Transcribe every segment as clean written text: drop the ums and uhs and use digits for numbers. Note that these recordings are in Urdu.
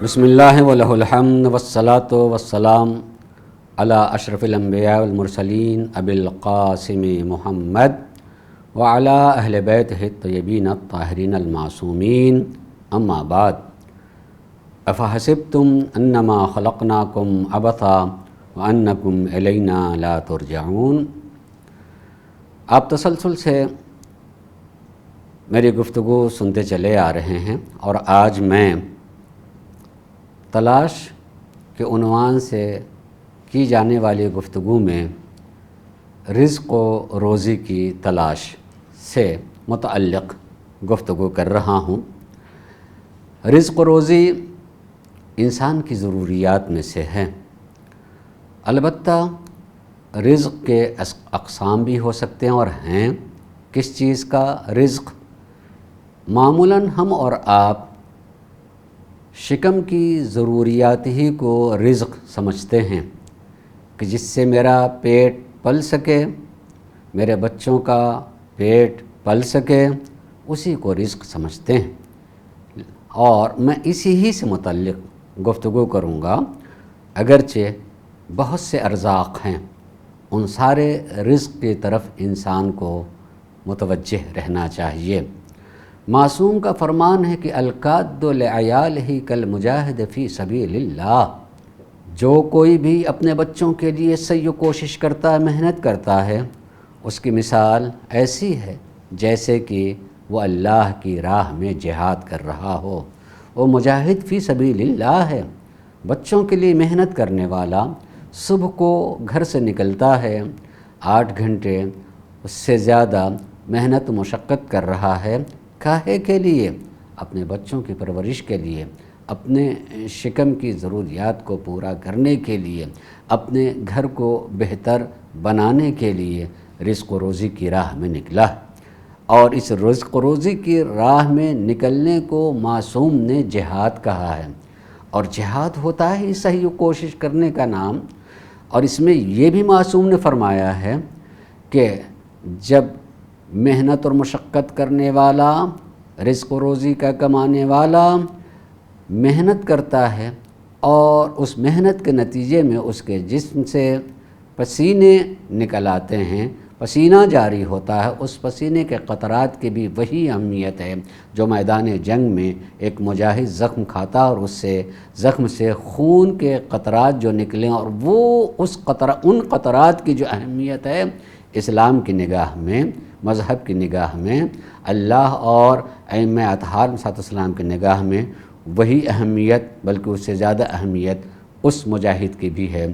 بسم اللہ ولہ الحمد والصلاۃ والسلام علی اشرف الانبیاء والمرسلین ابی القاسم محمد وعلی اہل بیتہ الطیبین الطاہرین المعصومین اما بعد افحسبتم انما خلقناکم عبثا وانکم الینا لا ترجعون۔ آپ تسلسل سے میری گفتگو سنتے چلے آ رہے ہیں اور آج میں تلاش کے عنوان سے کی جانے والی گفتگو میں رزق و روزی کی تلاش سے متعلق گفتگو کر رہا ہوں۔ رزق و روزی انسان کی ضروریات میں سے ہے، البتہ رزق کے اقسام بھی ہو سکتے ہیں اور ہیں۔ کس چیز کا رزق؟ معمولاً ہم اور آپ شکم کی ضروریات ہی کو رزق سمجھتے ہیں کہ جس سے میرا پیٹ پل سکے، میرے بچوں کا پیٹ پل سکے، اسی کو رزق سمجھتے ہیں، اور میں اسی ہی سے متعلق گفتگو کروں گا۔ اگرچہ بہت سے ارزاق ہیں، ان سارے رزق کی طرف انسان کو متوجہ رہنا چاہیے۔ معصوم کا فرمان ہے کہ القاد لعیالہ کالمجاہد فی سبیل اللہ۔ جو کوئی بھی اپنے بچوں کے لیے سعی و کوشش کرتا ہے، محنت کرتا ہے، اس کی مثال ایسی ہے جیسے کہ وہ اللہ کی راہ میں جہاد کر رہا ہو۔ وہ مجاہد فی سبیل اللہ ہے، بچوں کے لیے محنت کرنے والا۔ صبح کو گھر سے نکلتا ہے، 8 گھنٹے اس سے زیادہ محنت و مشقت کر رہا ہے۔ کاہے کے لیے؟ اپنے بچوں کی پرورش کے لیے، اپنے شکم کی ضروریات کو پورا کرنے کے لیے، اپنے گھر کو بہتر بنانے کے لیے رزق و روزی کی راہ میں نکلا۔ اور اس رزق و روزی کی راہ میں نکلنے کو معصوم نے جہاد کہا ہے، اور جہاد ہوتا ہے صحیح و کوشش کرنے کا نام۔ اور اس میں یہ بھی معصوم نے فرمایا ہے کہ جب محنت اور مشقت کرنے والا، رزق و روزی کا کمانے والا محنت کرتا ہے اور اس محنت کے نتیجے میں اس کے جسم سے پسینے نکل آتے ہیں، پسینہ جاری ہوتا ہے، اس پسینے کے قطرات کی بھی وہی اہمیت ہے جو میدان جنگ میں ایک مجاہد زخم کھاتا اور اس سے زخم سے خون کے قطرات جو نکلیں، اور وہ ان قطرات کی جو اہمیت ہے اسلام کی نگاہ میں، مذہب کی نگاہ میں، اللہ اور ائمہ اطہار علیہ السلام کی نگاہ میں وہی اہمیت، بلکہ اس سے زیادہ اہمیت اس مجاہد کی بھی ہے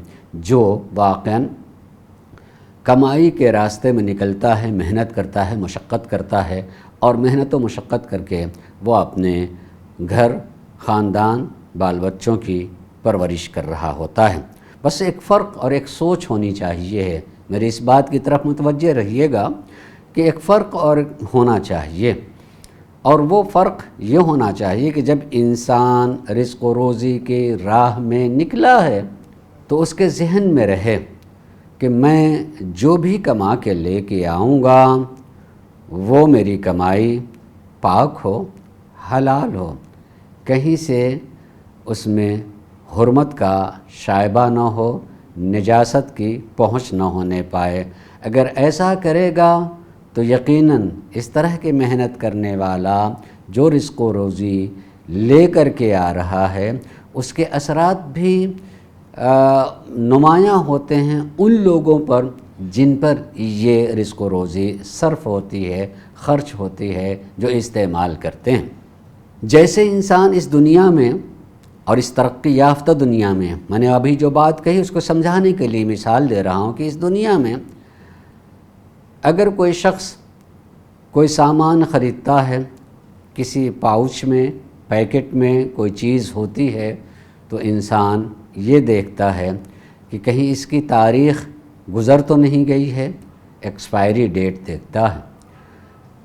جو واقعاً کمائی کے راستے میں نکلتا ہے، محنت کرتا ہے، مشقت کرتا ہے، اور محنت و مشقت کر کے وہ اپنے گھر، خاندان، بال بچوں کی پرورش کر رہا ہوتا ہے۔ بس ایک فرق اور ایک سوچ ہونی چاہیے ہے، میری اس بات کی طرف متوجہ رہیے گا کہ ایک فرق اور ہونا چاہیے، اور وہ فرق یہ ہونا چاہیے کہ جب انسان رزق و روزی کی راہ میں نکلا ہے تو اس کے ذہن میں رہے کہ میں جو بھی کما کے لے کے آؤں گا وہ میری کمائی پاک ہو، حلال ہو، کہیں سے اس میں حرمت کا شائبہ نہ ہو، نجاست کی پہنچ نہ ہونے پائے۔ اگر ایسا کرے گا تو یقیناً اس طرح کے محنت کرنے والا جو رزق و روزی لے کر کے آ رہا ہے، اس کے اثرات بھی نمایاں ہوتے ہیں ان لوگوں پر جن پر یہ رزق و روزی صرف ہوتی ہے، خرچ ہوتی ہے، جو استعمال کرتے ہیں۔ جیسے انسان اس دنیا میں اور اس ترقی یافتہ دنیا میں نے ابھی جو بات کہی اس کو سمجھانے کے لیے مثال دے رہا ہوں کہ اس دنیا میں اگر کوئی شخص کوئی سامان خریدتا ہے، کسی پاؤچ میں، پیکٹ میں کوئی چیز ہوتی ہے، تو انسان یہ دیکھتا ہے کہ کہیں اس کی تاریخ گزر تو نہیں گئی ہے، ایکسپائری ڈیٹ دیکھتا ہے،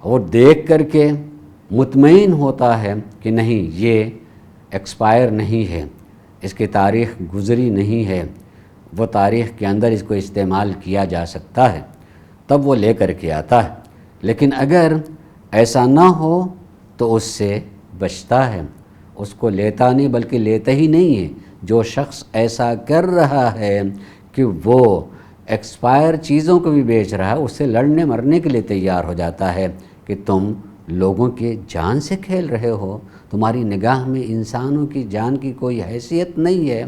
اور دیکھ کر کے مطمئن ہوتا ہے کہ نہیں، یہ ایکسپائر نہیں ہے، اس کی تاریخ گزری نہیں ہے، وہ تاریخ کے اندر اس کو استعمال کیا جا سکتا ہے، تب وہ لے کر کے آتا ہے۔ لیکن اگر ایسا نہ ہو تو اس سے بچتا ہے، اس کو لیتا نہیں بلکہ لیتا ہی نہیں ہے۔ جو شخص ایسا کر رہا ہے کہ وہ ایکسپائر چیزوں کو بھی بیچ رہا ہے، اس سے لڑنے مرنے کے لیے تیار ہو جاتا ہے کہ تم لوگوں کے جان سے کھیل رہے ہو، تمہاری نگاہ میں انسانوں کی جان کی کوئی حیثیت نہیں ہے،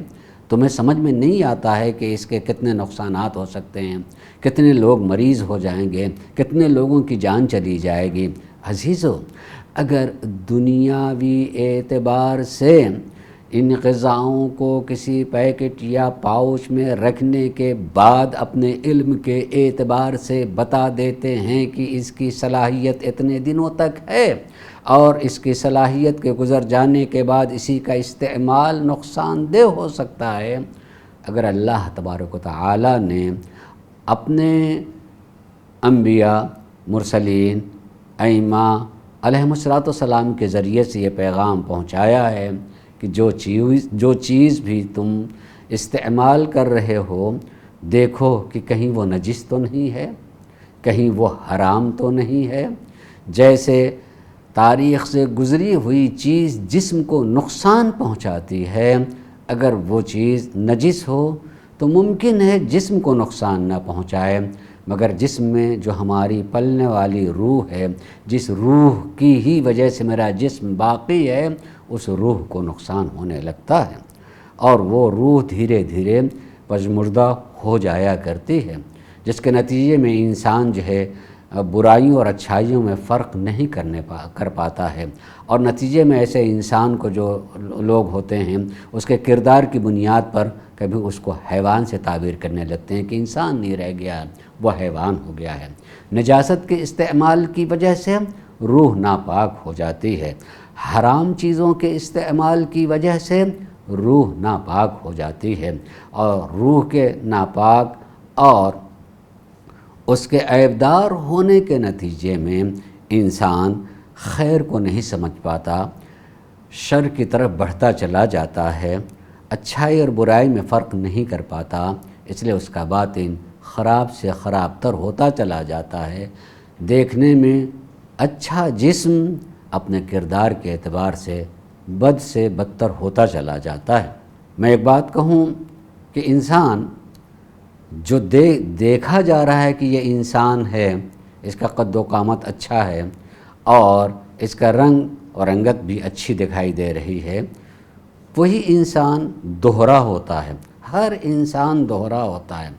تمہیں سمجھ میں نہیں آتا ہے کہ اس کے کتنے نقصانات ہو سکتے ہیں، کتنے لوگ مریض ہو جائیں گے، کتنے لوگوں کی جان چلی جائے گی۔ عزیزو، اگر دنیاوی اعتبار سے ان غذاؤں کو کسی پیکٹ یا پاؤچ میں رکھنے کے بعد اپنے علم کے اعتبار سے بتا دیتے ہیں کہ اس کی صلاحیت اتنے دنوں تک ہے اور اس کی صلاحیت کے گزر جانے کے بعد اسی کا استعمال نقصان دہ ہو سکتا ہے، اگر اللہ تبارک و تعالی نے اپنے انبیاء، مرسلین، ائمہ علیہم السلام کے ذریعے سے یہ پیغام پہنچایا ہے کہ جو چیز بھی تم استعمال کر رہے ہو، دیکھو کہ کہیں وہ نجس تو نہیں ہے، کہیں وہ حرام تو نہیں ہے۔ جیسے تاریخ سے گزری ہوئی چیز جسم کو نقصان پہنچاتی ہے، اگر وہ چیز نجس ہو تو ممکن ہے جسم کو نقصان نہ پہنچائے، مگر جسم میں جو ہماری پلنے والی روح ہے، جس روح کی ہی وجہ سے میرا جسم باقی ہے، اس روح کو نقصان ہونے لگتا ہے اور وہ روح دھیرے دھیرے پژمردہ ہو جایا کرتی ہے، جس کے نتیجے میں انسان جو ہے برائیوں اور اچھائیوں میں فرق نہیں کر پاتا ہے، اور نتیجے میں ایسے انسان کو جو لوگ ہوتے ہیں اس کے کردار کی بنیاد پر کبھی اس کو حیوان سے تعبیر کرنے لگتے ہیں کہ انسان نہیں رہ گیا، وہ حیوان ہو گیا ہے۔ نجاست کے استعمال کی وجہ سے روح ناپاک ہو جاتی ہے، حرام چیزوں کے استعمال کی وجہ سے روح ناپاک ہو جاتی ہے، اور روح کے ناپاک اور اس کے عیبدار ہونے کے نتیجے میں انسان خیر کو نہیں سمجھ پاتا، شر کی طرف بڑھتا چلا جاتا ہے، اچھائی اور برائی میں فرق نہیں کر پاتا، اس لیے اس کا باطن خراب سے خراب تر ہوتا چلا جاتا ہے۔ دیکھنے میں اچھا جسم اپنے کردار کے اعتبار سے بدتر ہوتا چلا جاتا ہے۔ میں ایک بات کہوں کہ انسان جو دیکھا جا رہا ہے کہ یہ انسان ہے، اس کا قد و قامت اچھا ہے اور اس کا رنگ اور رنگت بھی اچھی دکھائی دے رہی ہے، وہی انسان دوہرا ہوتا ہے۔ ہر انسان دوہرا ہوتا ہے،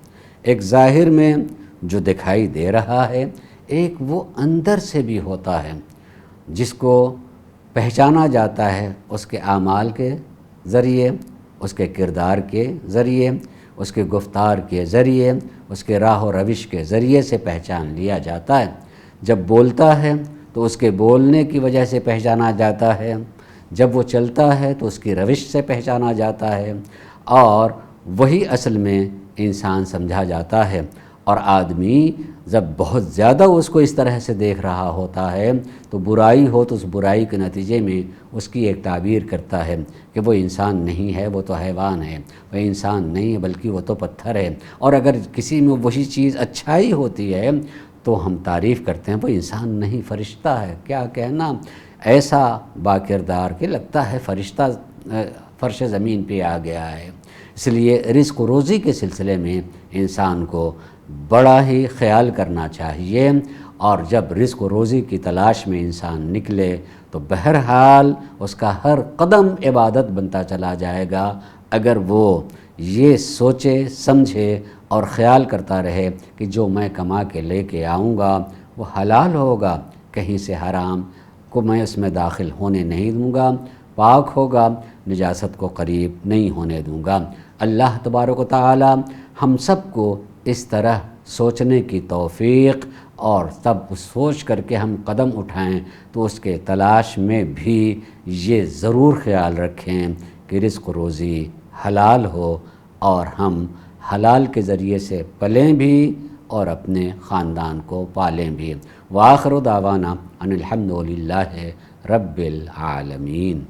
ایک ظاہر میں جو دکھائی دے رہا ہے، ایک وہ اندر سے بھی ہوتا ہے جس کو پہچانا جاتا ہے اس کے اعمال کے ذریعے، اس کے کردار کے ذریعے، اس کے گفتار کے ذریعے، اس کے راہ و روش کے ذریعے سے پہچان لیا جاتا ہے۔ جب بولتا ہے تو اس کے بولنے کی وجہ سے پہچانا جاتا ہے، جب وہ چلتا ہے تو اس کی روش سے پہچانا جاتا ہے، اور وہی اصل میں انسان سمجھا جاتا ہے۔ اور آدمی جب بہت زیادہ اس کو اس طرح سے دیکھ رہا ہوتا ہے تو برائی ہو تو اس برائی کے نتیجے میں اس کی ایک تعبیر کرتا ہے کہ وہ انسان نہیں ہے، وہ تو حیوان ہے، وہ انسان نہیں ہے بلکہ وہ تو پتھر ہے۔ اور اگر کسی میں وہی چیز اچھائی ہوتی ہے تو ہم تعریف کرتے ہیں وہ انسان نہیں، فرشتہ ہے۔ کیا کہنا، ایسا باکردار کہ لگتا ہے فرشتہ فرش زمین پہ آ گیا ہے۔ اس لیے رزق و روزی کے سلسلے میں انسان کو بڑا ہی خیال کرنا چاہیے، اور جب رزق و روزی کی تلاش میں انسان نکلے تو بہرحال اس کا ہر قدم عبادت بنتا چلا جائے گا، اگر وہ یہ سوچے سمجھے اور خیال کرتا رہے کہ جو میں کما کے لے کے آؤں گا وہ حلال ہوگا، کہیں سے حرام کو میں اس میں داخل ہونے نہیں دوں گا، پاک ہوگا، نجاست کو قریب نہیں ہونے دوں گا۔ اللہ تبارک و تعالی ہم سب کو اس طرح سوچنے کی توفیق اور تب سوچ کر کے ہم قدم اٹھائیں تو اس کے تلاش میں بھی یہ ضرور خیال رکھیں کہ رزق و روزی حلال ہو اور ہم حلال کے ذریعے سے پلیں بھی اور اپنے خاندان کو پالیں بھی۔ وآخر دعوانا ان الحمد للہ رب العالمین۔